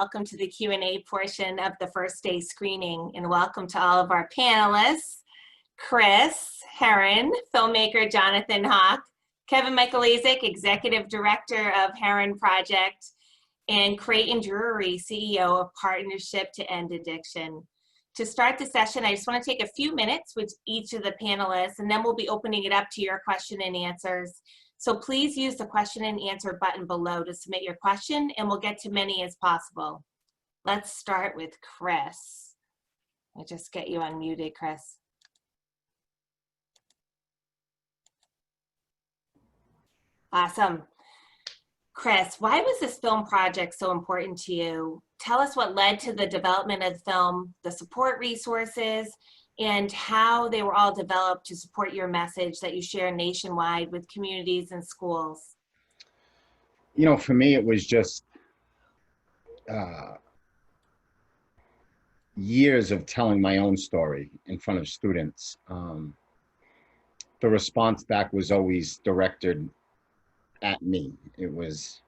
welcome to the Q&A portion of the first day screening, and welcome to all of our panelists, Chris Herren, filmmaker Jonathan Hock, Kevin Mikolazyk, Executive Director of Herren Project, and Creighton Drury, CEO of Partnership to End Addiction. To start the session, I just want to take a few minutes with each of the panelists, and then we'll be opening it up to your question and answers. So please use the question and answer button below to submit your question, and we'll get to many as possible. Let's start with Chris. I'll just get you unmuted, Chris. Awesome. Chris, why was this film project so important to you? Tell us what led to the development of the film, the support resources, and how they were all developed to support your message that you share nationwide with communities and schools. You know, for me, it was just years of telling my own story in front of students. The response back was always directed at me. It was,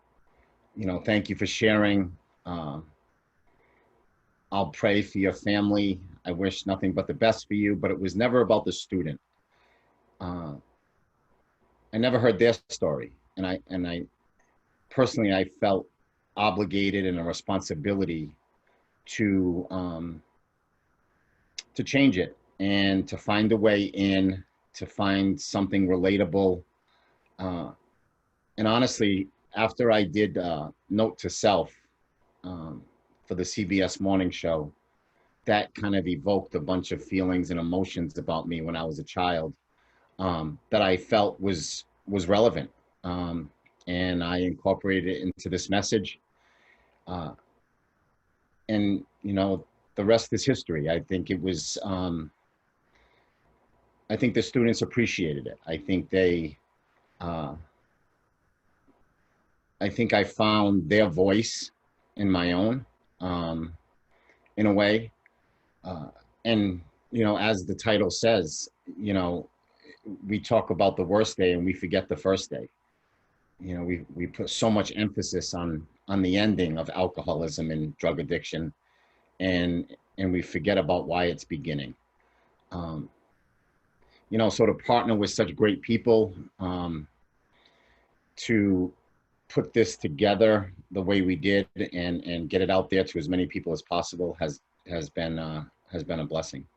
you know, thank you for sharing. I'll pray for your family. I wish nothing but the best for you, but it was never about the student. I never heard their story. And I personally, I felt obligated and a responsibility to change it and to find a way in, to find something relatable. And honestly, after I did Note to Self for the CBS morning show, that kind of evoked a bunch of feelings and emotions about me when I was a child that I felt was relevant. And I incorporated it into this message. And, you know, the rest is history. I think it was, I think the students appreciated it. I think they, I think I found their voice in my own, in a way. And, you know, as the title says, you know, we talk about the worst day and we forget the first day. You know, we put so much emphasis on the ending of alcoholism and drug addiction, and we forget about why it's beginning. You know, so to partner with such great people, to put this together the way we did and get it out there to as many people as possible has been a blessing.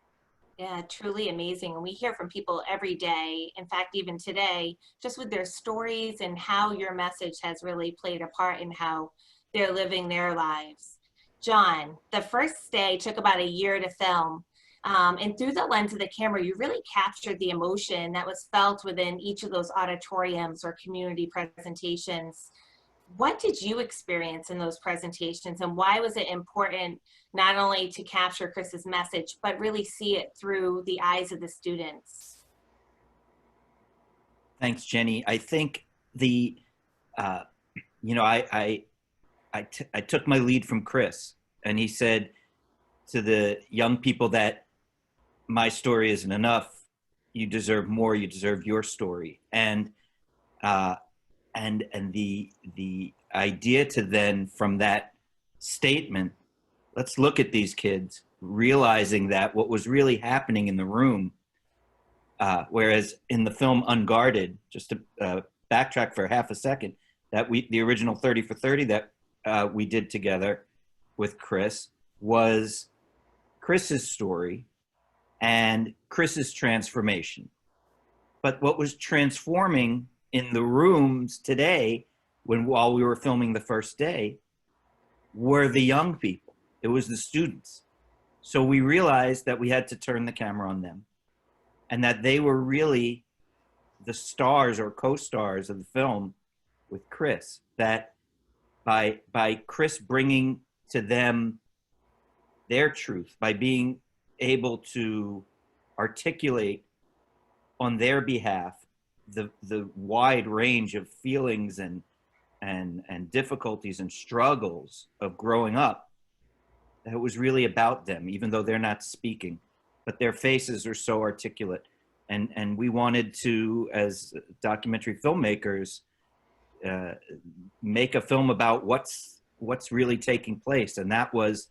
Yeah, truly amazing. And we hear from people every day, in fact, even today, just with their stories and how your message has really played a part in how they're living their lives. John, the first day took about a year to film. And through the lens of the camera, you really captured the emotion that was felt within each of those auditoriums or community presentations. What did you experience in those presentations, and why was it important not only to capture Chris's message, but really see it through the eyes of the students? Thanks, Jenny. I think the, you know, I took my lead from Chris, and he said to the young people that my story isn't enough. You deserve more. You deserve your story. And the idea to then, from that statement, let's look at these kids, realizing that what was really happening in the room, whereas in the film Unguarded, just to backtrack for half a second, that the original 30 for 30 that we did together with Chris was Chris's story and Chris's transformation. But what was transforming in the rooms today, while we were filming the first day, were the young people. It was the students. So we realized that we had to turn the camera on them, and that they were really the stars or co-stars of the film with Chris. That by Chris bringing to them their truth, by being able to articulate on their behalf the wide range of feelings and difficulties and struggles of growing up, it was really about them, even though they're not speaking, but their faces are so articulate. And we wanted to, as documentary filmmakers, make a film about what's what's really taking place. And that was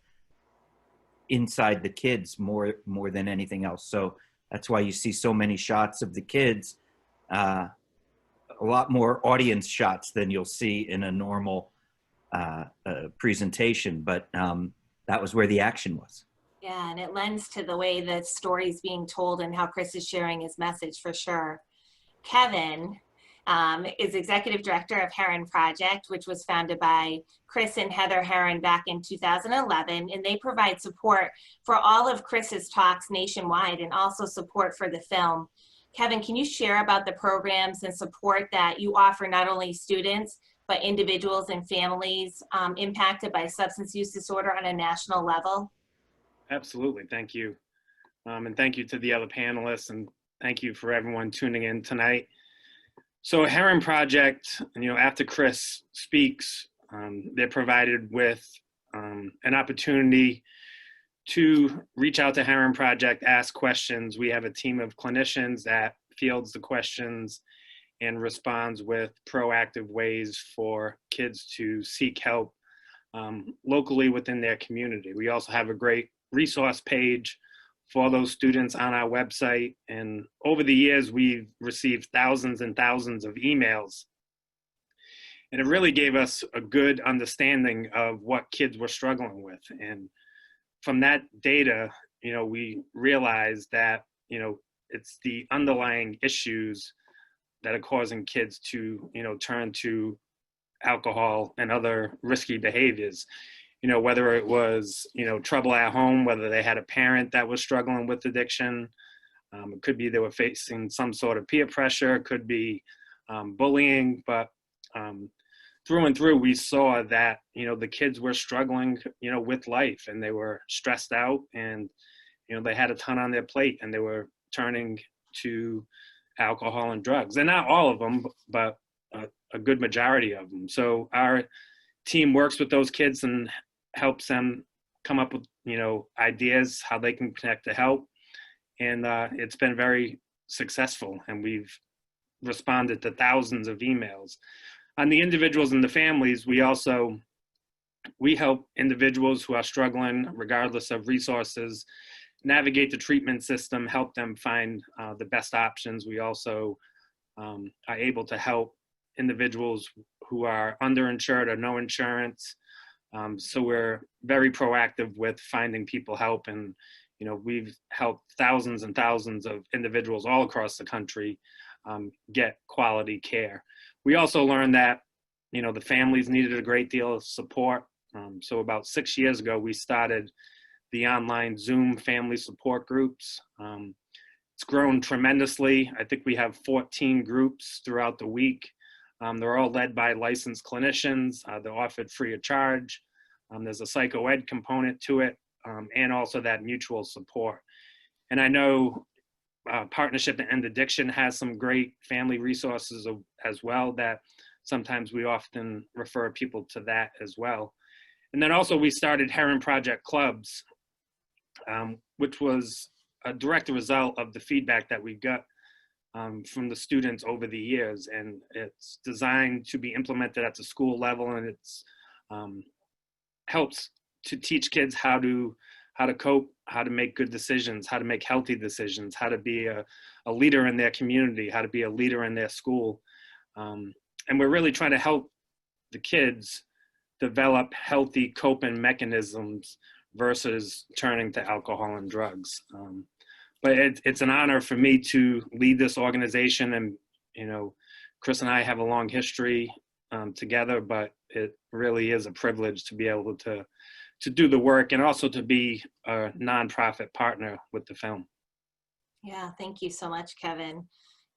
inside the kids more than anything else. So that's why you see so many shots of the kids, a lot more audience shots than you'll see in a normal presentation. But that was where the action was. Yeah, and it lends to the way the story's being told and how Chris is sharing his message for sure. Kevin is Executive Director of Herren Project, which was founded by Chris and Heather Herren back in 2011, and they provide support for all of Chris's talks nationwide and also support for the film. Kevin, can you share about the programs and support that you offer not only students, but individuals and families impacted by substance use disorder on a national level? Absolutely, thank you. And thank you to the other panelists, and thank you for everyone tuning in tonight. So Herren Project, after Chris speaks, they're provided with an opportunity to reach out to Herren Project, ask questions. We have a team of clinicians that fields the questions and responds with proactive ways for kids to seek help locally within their community. We also have a great resource page for those students on our website. And over the years, we've received thousands and thousands of emails. And it really gave us a good understanding of what kids were struggling with. And from that data, we realized that, it's the underlying issues that are causing kids to, turn to alcohol and other risky behaviors. Whether it was, trouble at home, whether they had a parent that was struggling with addiction. It could be they were facing some sort of peer pressure, it could be bullying, but through and through, we saw that, the kids were struggling, with life, and they were stressed out, and, they had a ton on their plate, and they were turning to alcohol and drugs. And not all of them, but a good majority of them. So our team works with those kids and helps them come up with, ideas how they can connect to help. And it's been very successful, and we've responded to thousands of emails. On the individuals and the families, we help individuals who are struggling, regardless of resources, navigate the treatment system, help them find the best options. We also are able to help individuals who are underinsured or no insurance. So we're very proactive with finding people help, and we've helped thousands and thousands of individuals all across the country get quality care. We also learned that the families needed a great deal of support. So about 6 years ago, we started the online Zoom family support groups. It's grown tremendously. I think we have 14 groups throughout the week. They're all led by licensed clinicians. They're offered free of charge. There's a psycho-ed component to it, and also that mutual support. And I know Partnership to End Addiction has some great family resources as well, that sometimes we often refer people to that as well. And then also we started Herren Project Clubs, which was a direct result of the feedback that we got from the students over the years. And it's designed to be implemented at the school level, and it's helps to teach kids how to cope, how to make good decisions, how to make healthy decisions, how to be a leader in their community, how to be a leader in their school. And we're really trying to help the kids develop healthy coping mechanisms versus turning to alcohol and drugs. But it's an honor for me to lead this organization, and Chris and I have a long history together, but it really is a privilege to be able to do the work and also to be a nonprofit partner with the film. Yeah, thank you so much, Kevin.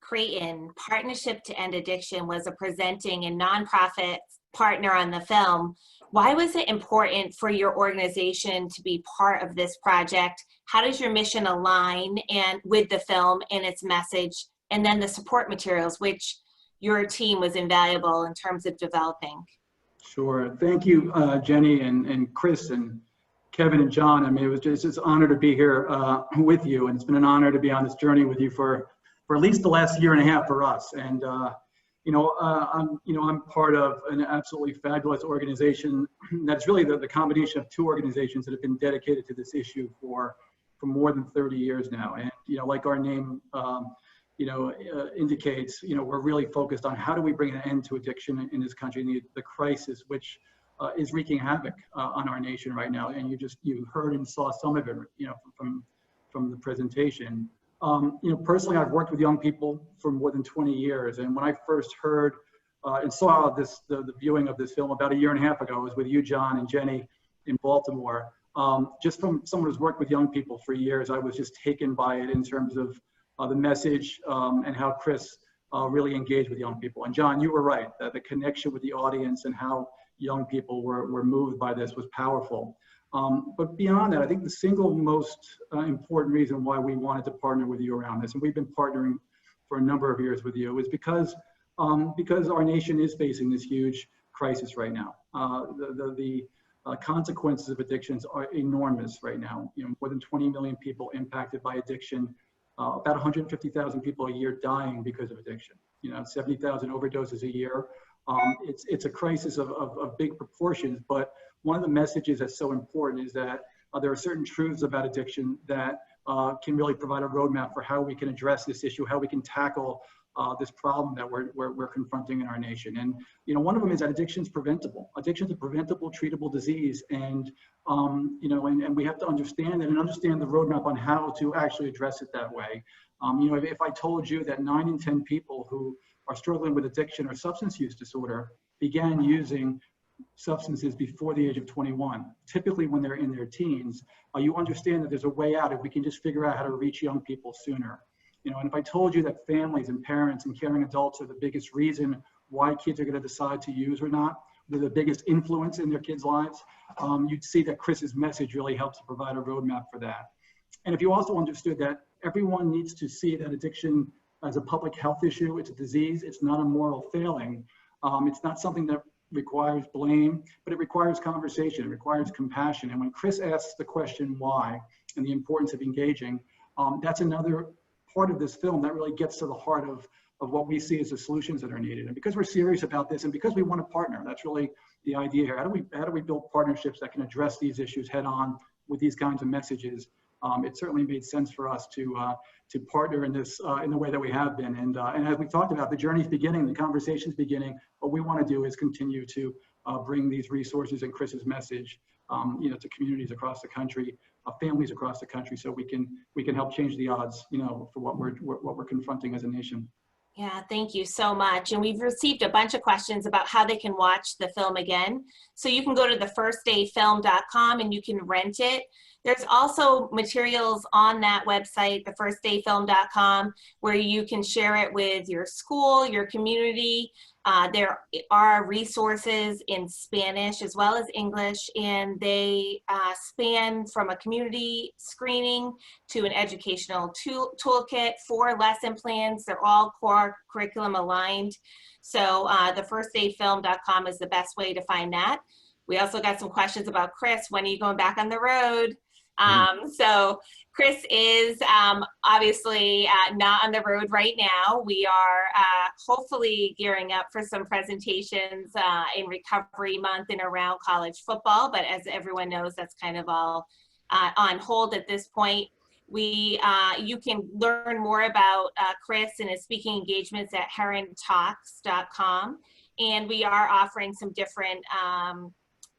Creighton, Partnership to End Addiction was a presenting and nonprofit partner on the film. Why was it important for your organization to be part of this project? How does your mission align with the film and its message, and then the support materials, which your team was invaluable in terms of developing? Sure. Thank you, Jenny and Chris and Kevin and John. I mean, it's an honor to be here with you, and it's been an honor to be on this journey with you for at least the last year and a half for us. And I'm part of an absolutely fabulous organization that's really the combination of two organizations that have been dedicated to this issue for more than 30 years now. And, like our name, indicates, we're really focused on how do we bring an end to addiction in this country, the crisis which is wreaking havoc on our nation right now. And you heard and saw some of it, from the presentation. Personally, I've worked with young people for more than 20 years. And when I first heard and saw the viewing of this film about 1.5 years ago, it was with you, John, and Jenny in Baltimore. Just from someone who's worked with young people for years, I was just taken by it in terms of the message and how Chris really engaged with young people. And John, you were right, that the connection with the audience and how young people were moved by this was powerful. But beyond that, I think the single most important reason why we wanted to partner with you around this, and we've been partnering for a number of years with you, is because our nation is facing this huge crisis right now. The consequences of addictions are enormous right now. More than 20 million people impacted by addiction, about 150,000 people a year dying because of addiction. 70,000 overdoses a year. It's a crisis of big proportions, but one of the messages that's so important is that there are certain truths about addiction that can really provide a roadmap for how we can address this issue, how we can tackle this problem that we're confronting in our nation. And one of them is that addiction is preventable. Addiction is a preventable, treatable disease, and and we have to understand it and understand the roadmap on how to actually address it that way. If I told you that 9 in 10 people who are struggling with addiction or substance use disorder began using substances before the age of 21, typically when they're in their teens, you understand that there's a way out if we can just figure out how to reach young people sooner. And if I told you that families and parents and caring adults are the biggest reason why kids are going to decide to use or not, they're the biggest influence in their kids' lives, you'd see that Chris's message really helps to provide a roadmap for that. And if you also understood that everyone needs to see that addiction as a public health issue, it's a disease, it's not a moral failing, it's not something that requires blame, but it requires conversation, it requires compassion. And when Chris asks the question why and the importance of engaging, that's another part of this film that really gets to the heart of what we see as the solutions that are needed. And because we're serious about this and because we want to partner, that's really the idea here. How do we build partnerships that can address these issues head on with these kinds of messages? It certainly made sense for us to partner in this in the way that we have been. And as we talked about, the journey's beginning, the conversation's beginning. What we want to do is continue to bring these resources and Chris's message, to communities across the country, families across the country, so we can help change the odds, for what we're confronting as a nation. Yeah, thank you so much. And we've received a bunch of questions about how they can watch the film again. So you can go to thefirstdayfilm.com and you can rent it. There's also materials on that website, thefirstdayfilm.com, where you can share it with your school, your community. There are resources in Spanish as well as English, and they span from a community screening to an educational toolkit, 4 lesson plans. They're all core curriculum aligned. So thefirstdayfilm.com is the best way to find that. We also got some questions about Chris. When are you going back on the road? So Chris is obviously not on the road right now. We are hopefully gearing up for some presentations in Recovery Month and around college football, but as everyone knows, that's kind of all on hold at this point. You can learn more about Chris and his speaking engagements at herrentalks.com, and we are offering some different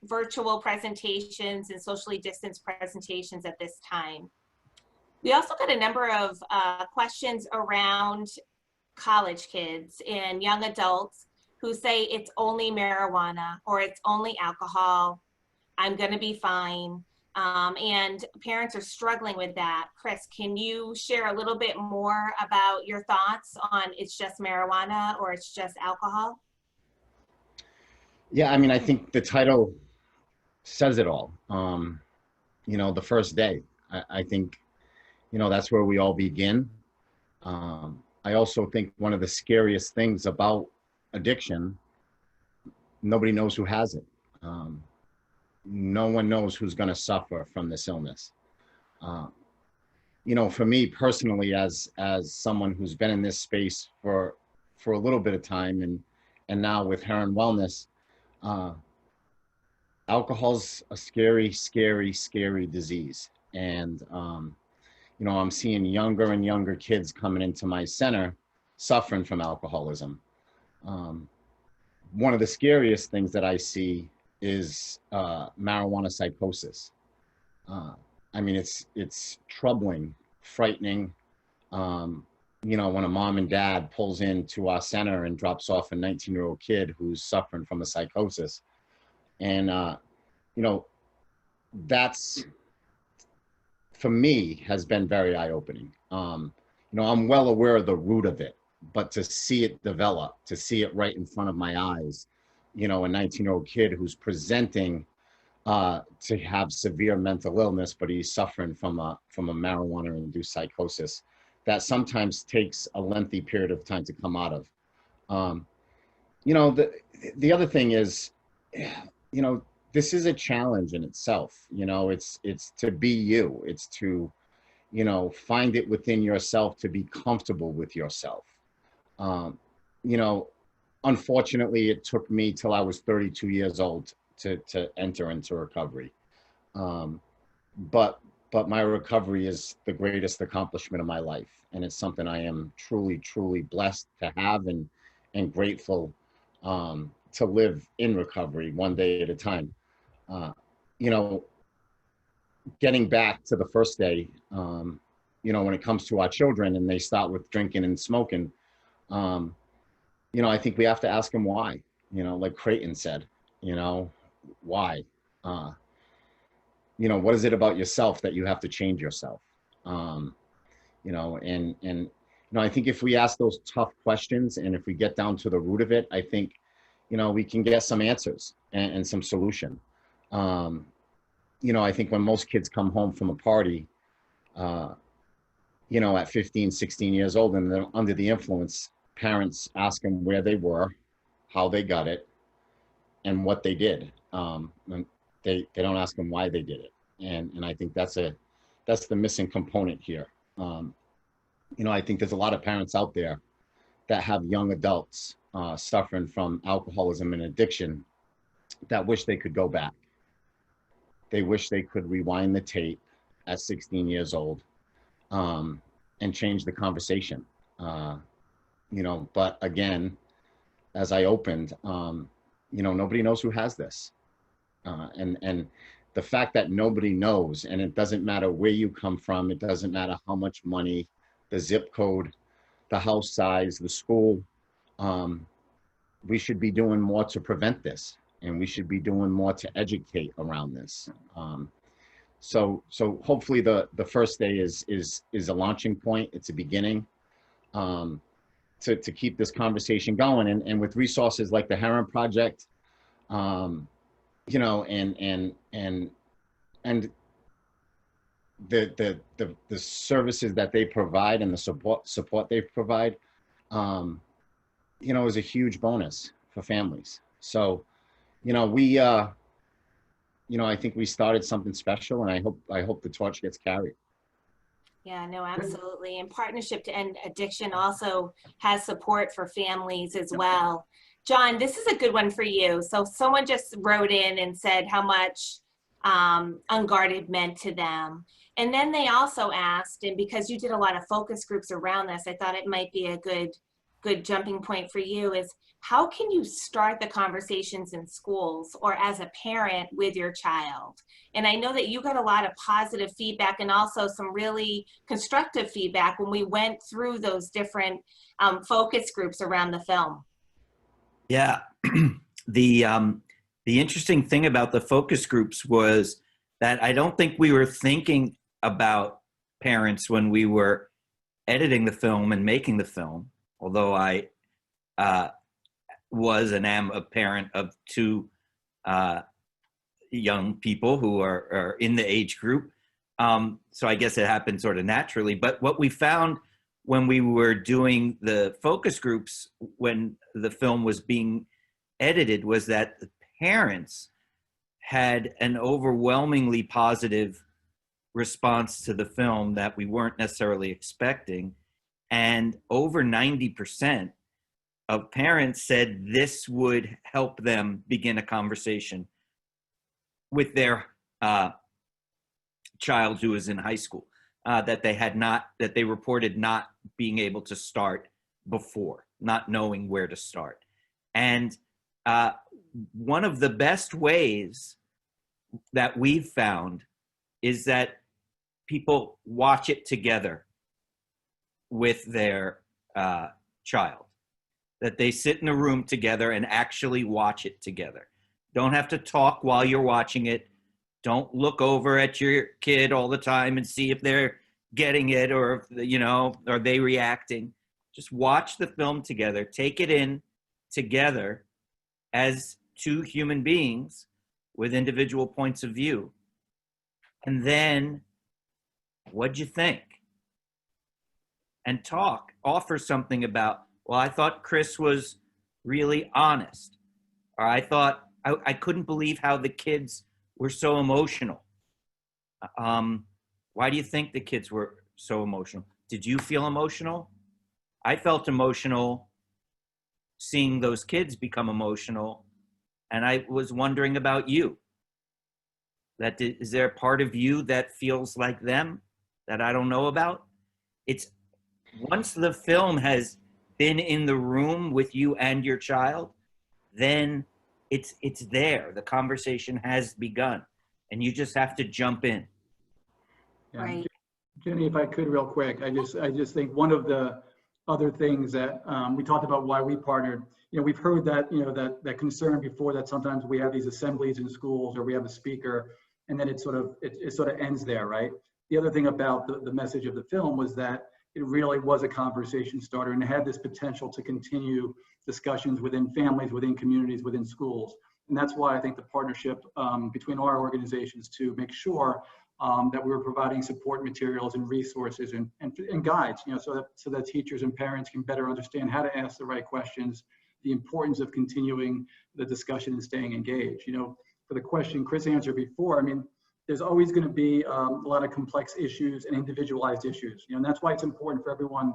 virtual presentations and socially distanced presentations at this time. We also got a number of questions around college kids and young adults who say it's only marijuana or it's only alcohol, I'm gonna be fine. And parents are struggling with that. Chris, can you share a little bit more about your thoughts on it's just marijuana or it's just alcohol? Yeah, I mean, I think the title says it all. The first day, I think, that's where we all begin. I also think one of the scariest things about addiction, nobody knows who has it. No one knows who's going to suffer from this illness. For me personally, as someone who's been in this space for for a little bit of time, and now with Herren Wellness, alcohol's a scary, scary, scary disease. And, you know, I'm seeing younger and younger kids coming into my center suffering from alcoholism. One of the scariest things that I see is marijuana psychosis. I mean, it's troubling, frightening. You know, when a mom and dad pulls into our center and drops off a 19-year-old kid who's suffering from a psychosis. And, you know, that's, for me, has been very eye-opening. You know, I'm well aware of the root of it, but to see it develop, to see it right in front of my eyes, you know, a 19-year-old kid who's presenting to have severe mental illness, but he's suffering from a marijuana-induced psychosis that sometimes takes a lengthy period of time to come out of. You know, the other thing is, you know, this is a challenge in itself. You know, it's to be you. It's to, you know, find it within yourself to be comfortable with yourself. You know, unfortunately, it took me till I was 32 years old to enter into recovery. But my recovery is the greatest accomplishment of my life. And it's something I am truly, truly blessed to have and grateful to live in recovery one day at a time. You know, getting back to the first day, you know, when it comes to our children and they start with drinking and smoking, you know, I think we have to ask them why, you know, like Creighton said, you know, why? You know, what is it about yourself that you have to change yourself? You know, and you know, I think if we ask those tough questions and if we get down to the root of it, I think, you know, we can get some answers and some solution. You know, I think when most kids come home from a party, you know, at 15, 16 years old and they're under the influence, parents ask them where they were, how they got it, and what they did. And they don't ask them why they did it. And I think that's the missing component here. You know, I think there's a lot of parents out there that have young adults suffering from alcoholism and addiction that wish they could go back. They wish they could rewind the tape at 16 years old and change the conversation. You know, but again, as I opened, you know, nobody knows who has this. And the fact that nobody knows, and it doesn't matter where you come from, it doesn't matter how much money, the zip code, the house size, the school, we should be doing more to prevent this, and we should be doing more to educate around this. So hopefully the first day is a launching point. It's a beginning to keep this conversation going, and with resources like the Herren Project, you know, and the services that they provide and the support they provide, you know, is a huge bonus for families. So, you know, we, you know, I think we started something special, and I hope the torch gets carried. Yeah, no, absolutely. And Partnership to End Addiction also has support for families as well. John, this is a good one for you. So someone just wrote in and said how much Unguarded meant to them. And then they also asked, and because you did a lot of focus groups around this, I thought it might be a good jumping point for you, is how can you start the conversations in schools or as a parent with your child? And I know that you got a lot of positive feedback and also some really constructive feedback when we went through those different focus groups around the film. Yeah, the interesting thing about the focus groups was that I don't think we were thinking about parents when we were editing the film and making the film, although I was and am a parent of two young people who are in the age group. So I guess it happened sort of naturally. But what we found when we were doing the focus groups, when the film was being edited, was that the parents had an overwhelmingly positive response to the film that we weren't necessarily expecting. And over 90% of parents said this would help them begin a conversation with their child who is in high school, that they reported not being able to start before, not knowing where to start. And one of the best ways that we've found is that people watch it together with their child, that they sit in a room together and actually watch it together. Don't have to talk while you're watching it. Don't look over at your kid all the time and see if they're getting it or, are they reacting. Just watch the film together, take it in together as two human beings with individual points of view. And then, what'd you think? And talk, offer something about, well, I thought Chris was really honest. Or I thought, I couldn't believe how the kids were so emotional. Why do you think the kids were so emotional? Did you feel emotional? I felt emotional seeing those kids become emotional. And I was wondering about you. Is there a part of you that feels like them that I don't know about? It's once the film has been in the room with you and your child, then it's there. The conversation has begun, and you just have to jump in. Yeah. Right. Jenny, if I could real quick, I just think one of the other things that we talked about why we partnered, we've heard that, that concern before, that sometimes we have these assemblies in schools or we have a speaker and then it sort of ends there, right? The other thing about the message of the film was that it really was a conversation starter and it had this potential to continue discussions within families, within communities, within schools. And that's why I think the partnership between our organizations to make sure that we were providing support materials and resources and guides, so that teachers and parents can better understand how to ask the right questions, the importance of continuing the discussion and staying engaged. For the question Chris answered before, I mean, there's always going to be a lot of complex issues and individualized issues, and that's why it's important for everyone,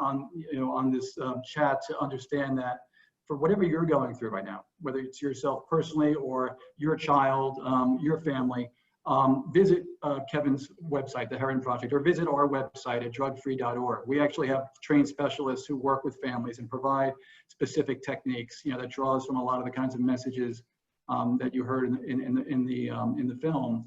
on this chat to understand that for whatever you're going through right now, whether it's yourself personally or your child, your family, visit Kevin's website, the Herren Project, or visit our website at drugfree.org. We actually have trained specialists who work with families and provide specific techniques, that draws from a lot of the kinds of messages that you heard in the film.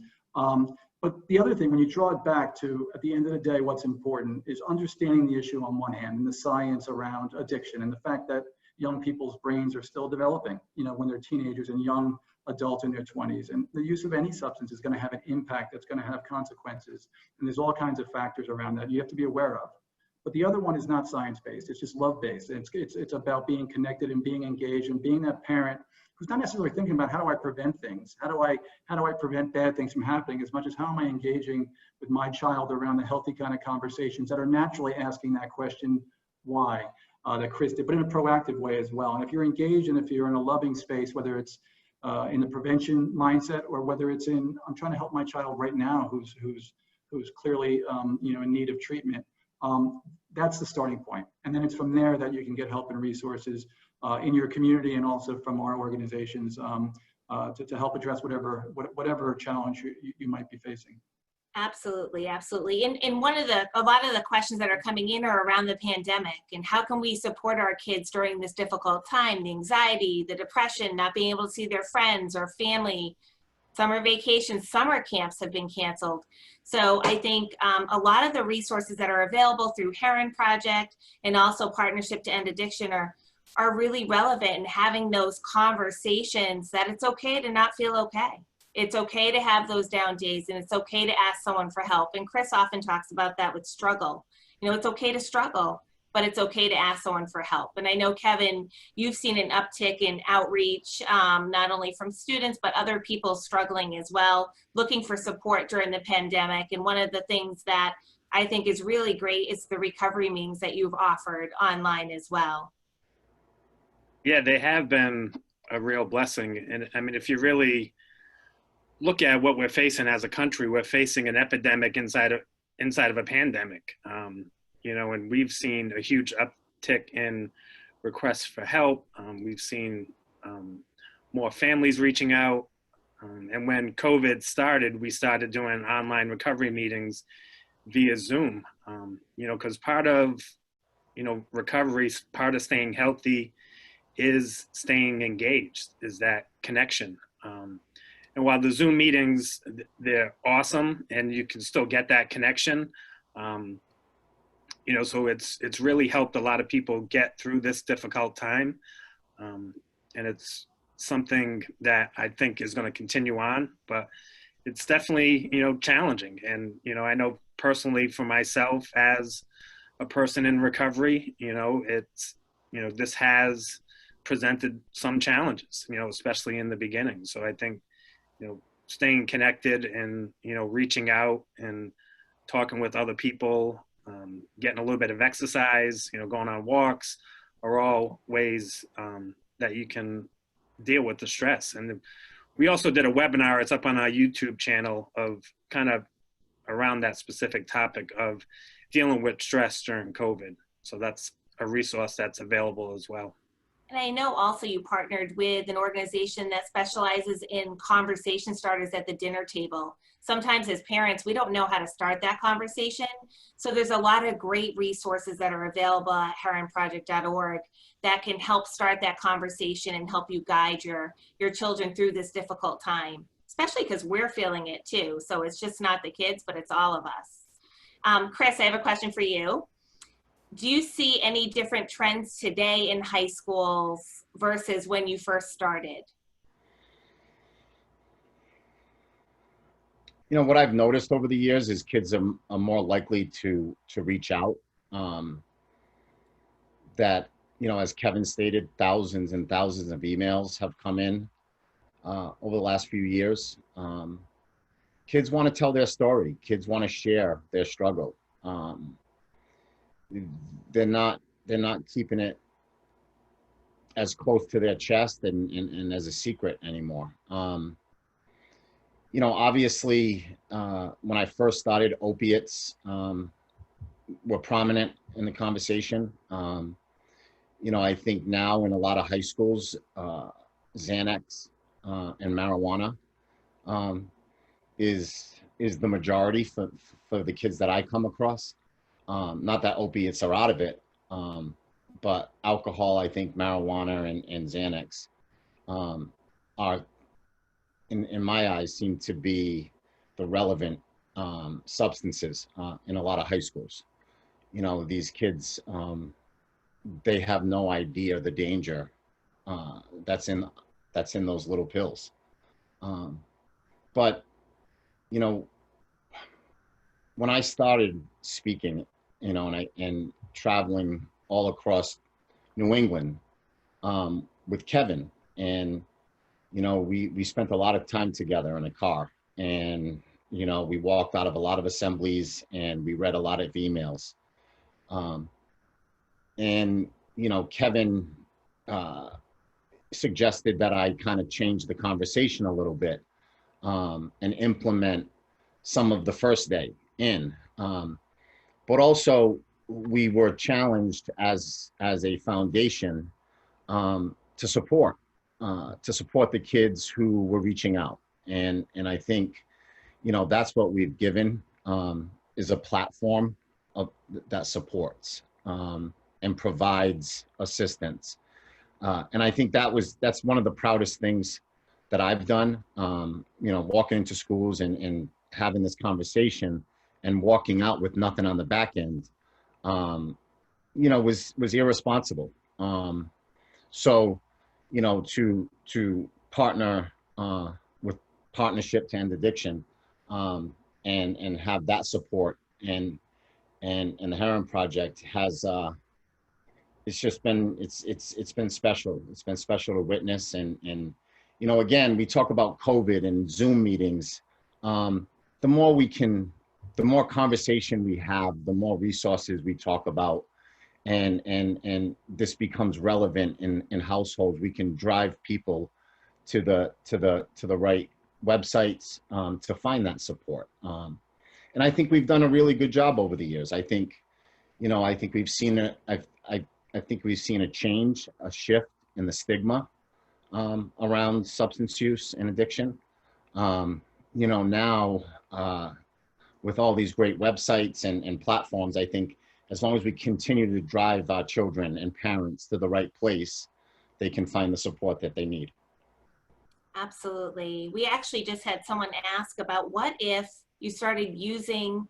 But the other thing, when you draw it back to, at the end of the day, what's important is understanding the issue on one hand and the science around addiction and the fact that young people's brains are still developing, when they're teenagers and young adults in their 20s. And the use of any substance is going to have an impact that's going to have consequences. And there's all kinds of factors around that you have to be aware of. But the other one is not science-based. It's just love-based. It's about being connected and being engaged and being that parent who's not necessarily thinking about how do I prevent things? How do I prevent bad things from happening, as much as how am I engaging with my child around the healthy kind of conversations that are naturally asking that question, why, that Chris did, but in a proactive way as well. And if you're engaged and if you're in a loving space, whether it's in the prevention mindset or whether it's in, I'm trying to help my child right now who's clearly in need of treatment, that's the starting point. And then it's from there that you can get help and resources in your community and also from our organizations to help address whatever challenge you might be facing. Absolutely, absolutely. And a lot of the questions that are coming in are around the pandemic and how can we support our kids during this difficult time, the anxiety, the depression, not being able to see their friends or family, summer vacations, summer camps have been canceled. So I think a lot of the resources that are available through Herren Project and also Partnership to End Addiction are really relevant in having those conversations that it's okay to not feel okay. It's okay to have those down days and it's okay to ask someone for help. And Chris often talks about that with struggle. It's okay to struggle, but it's okay to ask someone for help. And I know, Kevin, you've seen an uptick in outreach, not only from students, but other people struggling as well, looking for support during the pandemic. And one of the things that I think is really great is the recovery meetings that you've offered online as well. Yeah, they have been a real blessing. And I mean, if you really look at what we're facing as a country, we're facing an epidemic inside of a pandemic. And we've seen a huge uptick in requests for help. We've seen more families reaching out. And when COVID started, we started doing online recovery meetings via Zoom, because part of, recovery, part of staying healthy is staying engaged, is that connection. And while the Zoom meetings, they're awesome and you can still get that connection, so it's really helped a lot of people get through this difficult time. And it's something that I think is going to continue on, but it's definitely, challenging. And, I know personally for myself as a person in recovery, it's, this has presented some challenges, especially in the beginning. So I think, staying connected and, reaching out and talking with other people, getting a little bit of exercise, going on walks are all ways that you can deal with the stress. And we also did a webinar, it's up on our YouTube channel, of kind of around that specific topic of dealing with stress during COVID. So that's a resource that's available as well. And I know also you partnered with an organization that specializes in conversation starters at the dinner table. Sometimes as parents, we don't know how to start that conversation. So there's a lot of great resources that are available at herrenproject.org that can help start that conversation and help you guide your children through this difficult time, especially because we're feeling it too. So it's just not the kids, but it's all of us. Chris, I have a question for you. Do you see any different trends today in high schools versus when you first started? What I've noticed over the years is kids are more likely to reach out. That, as Kevin stated, thousands and thousands of emails have come in over the last few years. Kids want to tell their story. Kids want to share their struggle. They're not keeping it as close to their chest and as a secret anymore. Obviously, when I first started, opiates were prominent in the conversation. I think now in a lot of high schools, Xanax and marijuana is the majority for the kids that I come across. Not that opiates are out of it, but alcohol, I think marijuana and Xanax are, in my eyes, seem to be the relevant substances in a lot of high schools. These kids, they have no idea the danger that's in those little pills. But when I started speaking, and traveling all across New England with Kevin, and we spent a lot of time together in a car, and we walked out of a lot of assemblies and we read a lot of emails. And Kevin suggested that I kind of change the conversation a little bit and implement some of the first day in. But also we were challenged as a foundation to support the kids who were reaching out. And I think, that's what we've given is a platform that supports and provides assistance. And I think that's one of the proudest things that I've done, walking into schools and having this conversation and walking out with nothing on the back end, was irresponsible. So, to partner with Partnership to End Addiction, and have that support, and the Herren Project has, it's been special. It's been special to witness. And again, we talk about COVID and Zoom meetings. The more conversation we have, the more resources we talk about, and this becomes relevant in households. We can drive people to the right websites to find that support. And I think we've done a really good job over the years. I think we've seen it. I think we've seen a change, a shift in the stigma around substance use and addiction. Now with all these great websites and platforms, I think as long as we continue to drive our children and parents to the right place, they can find the support that they need. Absolutely. We actually just had someone ask about what if you started using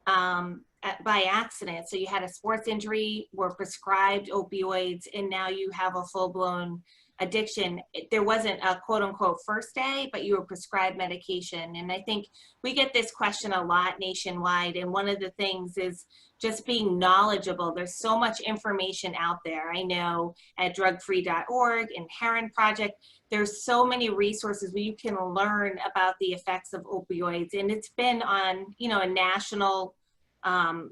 by accident. So you had a sports injury, were prescribed opioids, and now you have a full-blown addiction. There wasn't a quote unquote first day, but you were prescribed medication. And I think we get this question a lot nationwide. And one of the things is just being knowledgeable. There's so much information out there. I know at drugfree.org and Herren Project, there's so many resources where you can learn about the effects of opioids. And it's been on, a national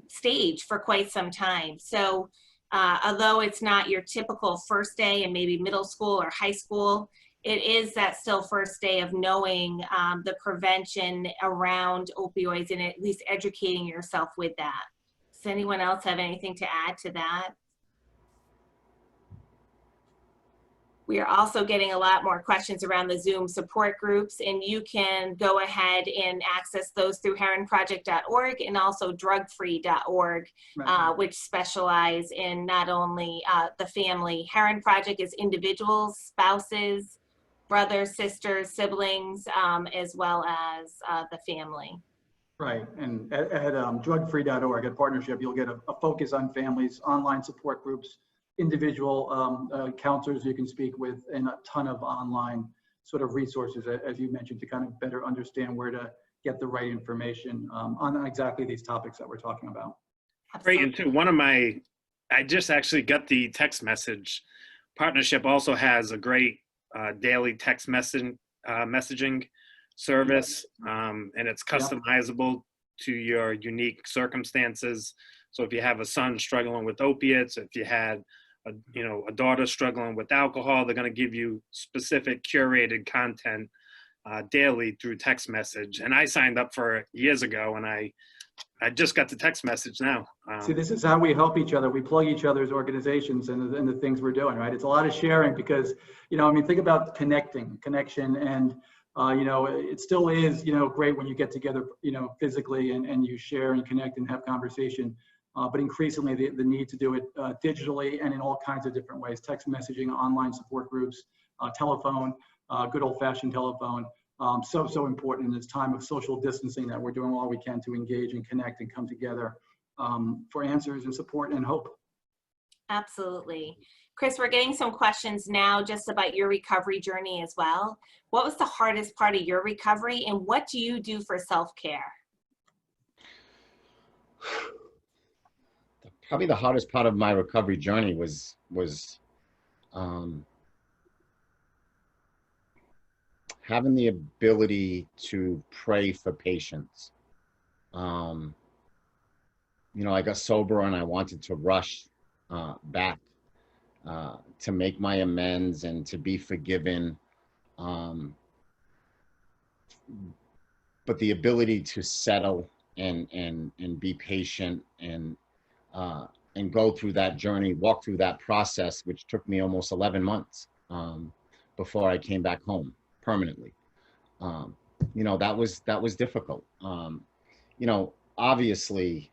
stage for quite some time. So although it's not your typical first day in maybe middle school or high school, it is that still first day of knowing the prevention around opioids and at least educating yourself with that. Does anyone else have anything to add to that? We are also getting a lot more questions around the Zoom support groups, and you can go ahead and access those through herrenproject.org and also drugfree.org, which specialize in not only the family. Herren Project is individuals, spouses, brothers, sisters, siblings, as well as the family. Right, and at drugfree.org, at Partnership, you'll get a focus on families, online support groups, individual counselors you can speak with, and a ton of online sort of resources, as you mentioned, to kind of better understand where to get the right information on exactly these topics that we're talking about. Great, and too, I just actually got the text message. Partnership also has a great daily text messaging service, and it's customizable to your unique circumstances. So if you have a son struggling with opiates, if you had a daughter struggling with alcohol, they're going to give you specific curated content daily through text message. And I signed up for it years ago, and I just got the text message now. See, this is how we help each other. We plug each other's organizations and the things we're doing, right? It's a lot of sharing because, think about connection, and, it still is, great when you get together, physically and you share and connect and have conversation. But increasingly, the need to do it digitally and in all kinds of different ways: text messaging, online support groups, telephone, good old-fashioned telephone. So important in this time of social distancing that we're doing all we can to engage and connect and come together for answers and support and hope. Absolutely. Chris, we're getting some questions now just about your recovery journey as well. What was the hardest part of your recovery, and what do you do for self-care? Probably the hardest part of my recovery journey was having the ability to pray for patience. I got sober and I wanted to rush back to make my amends and to be forgiven. But the ability to settle and be patient and go through that journey, walk through that process, which took me almost 11 months before I came back home permanently. That was difficult. Obviously,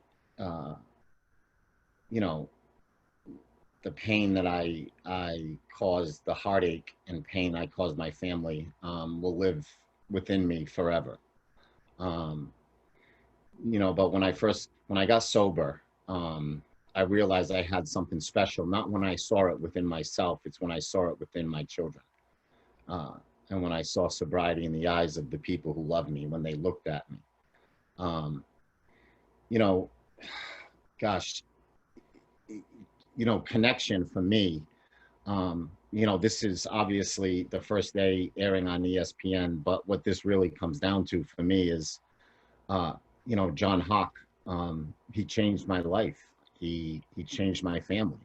the pain that I caused, the heartache and pain I caused my family will live within me forever. But when I got sober, I realized I had something special, not when I saw it within myself, it's when I saw it within my children. And when I saw sobriety in the eyes of the people who loved me, when they looked at me. Connection for me, this is obviously the first day airing on ESPN, but what this really comes down to for me is, John Hock, he changed my life. He changed my family.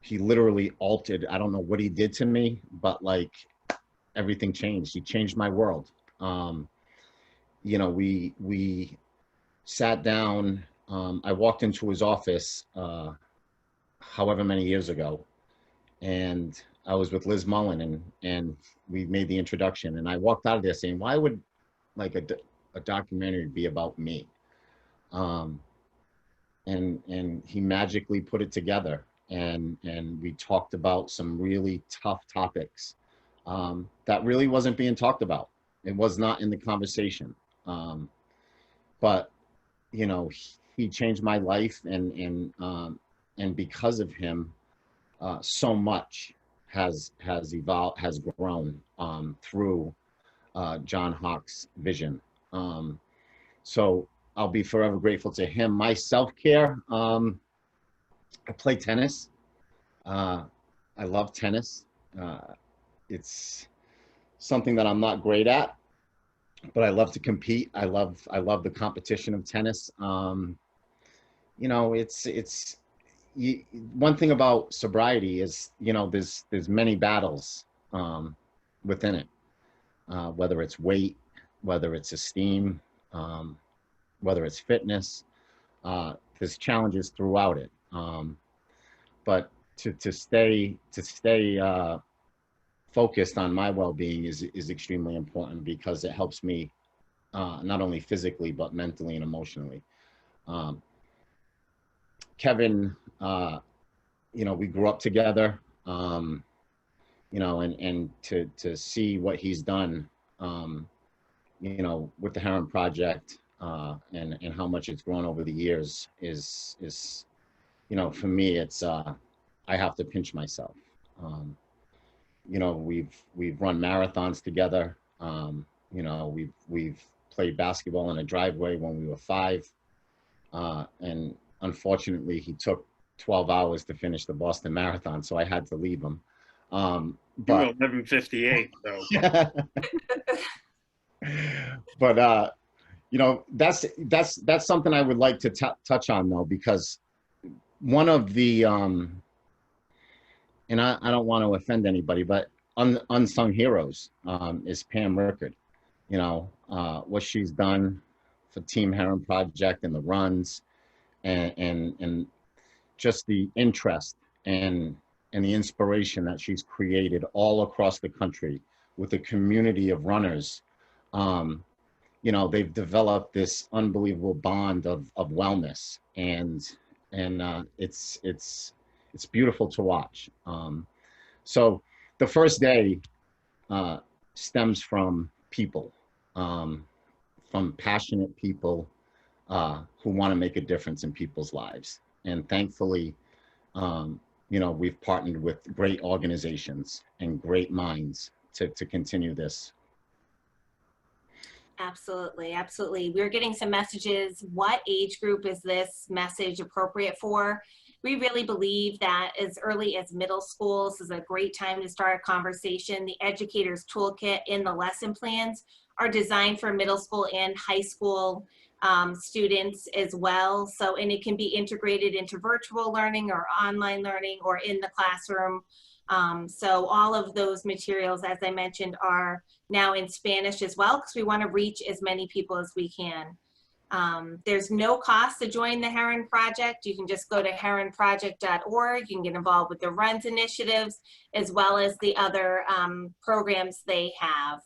He literally altered, I don't know what he did to me, but everything changed. He changed my world. We sat down I walked into his office however many years ago, and I was with Liz Mullen, and we made the introduction, and I walked out of there saying, why would like a documentary be about me? And he magically put it together, and we talked about some really tough topics that really wasn't being talked about. It was not in the conversation. But you know, he changed my life, and because of him, so much has evolved, has grown through John Hock's vision. So I'll be forever grateful to him. My self-care, I play tennis. I love tennis. It's something that I'm not great at, but I love to compete. I love the competition of tennis. You know, one thing about sobriety is, you know, there's many battles within it, whether it's weight, whether it's esteem, whether it's fitness. There's challenges throughout it, but to stay focused on my well-being is extremely important, because it helps me not only physically but mentally and emotionally. Kevin, you know, we grew up together, you know, and to see what he's done, you know, with the Herren Project, and how much it's grown over the years is, you know, for me, it's, I have to pinch myself. You know, we've run marathons together. You know, we've played basketball in a driveway when we were 5. And unfortunately, he took 12 hours to finish the Boston Marathon, so I had to leave him. But 11:58. So. But you know, that's something I would like to touch on, though, because one of the and I don't want to offend anybody, but unsung heroes is Pam Rickard. You know, what she's done for Team Herren Project and the runs, and just the interest and the inspiration that she's created all across the country with a community of runners. You know, they've developed this unbelievable bond of wellness, and it's beautiful to watch. So the first day stems from people, from passionate people who want to make a difference in people's lives. And thankfully, you know, we've partnered with great organizations and great minds to continue this. Absolutely, absolutely. We're getting some messages. What age group is this message appropriate for? We really believe that as early as middle school, this is a great time to start a conversation. The educator's toolkit in the lesson plans are designed for middle school and high school students as well. So, and it can be integrated into virtual learning or online learning or in the classroom. So all of those materials, as I mentioned, are now in Spanish as well, because we want to reach as many people as we can. There's no cost to join the Herren Project. You can just go to herrenproject.org. You can get involved with the runs initiatives as well as the other programs they have.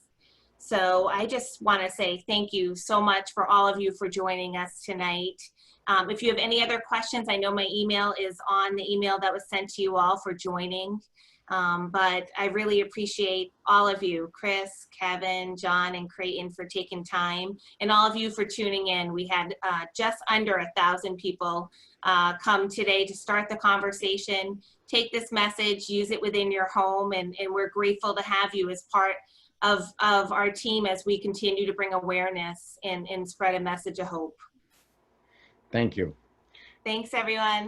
So I just want to say thank you so much for all of you for joining us tonight. If you have any other questions, I know my email is on the email that was sent to you all for joining. But I really appreciate all of you, Chris, Kevin, John, and Creighton, for taking time, and all of you for tuning in. We had just under 1,000 people come today to start the conversation. Take this message, use it within your home, and we're grateful to have you as part of our team as we continue to bring awareness and spread a message of hope. Thank you. Thanks, everyone.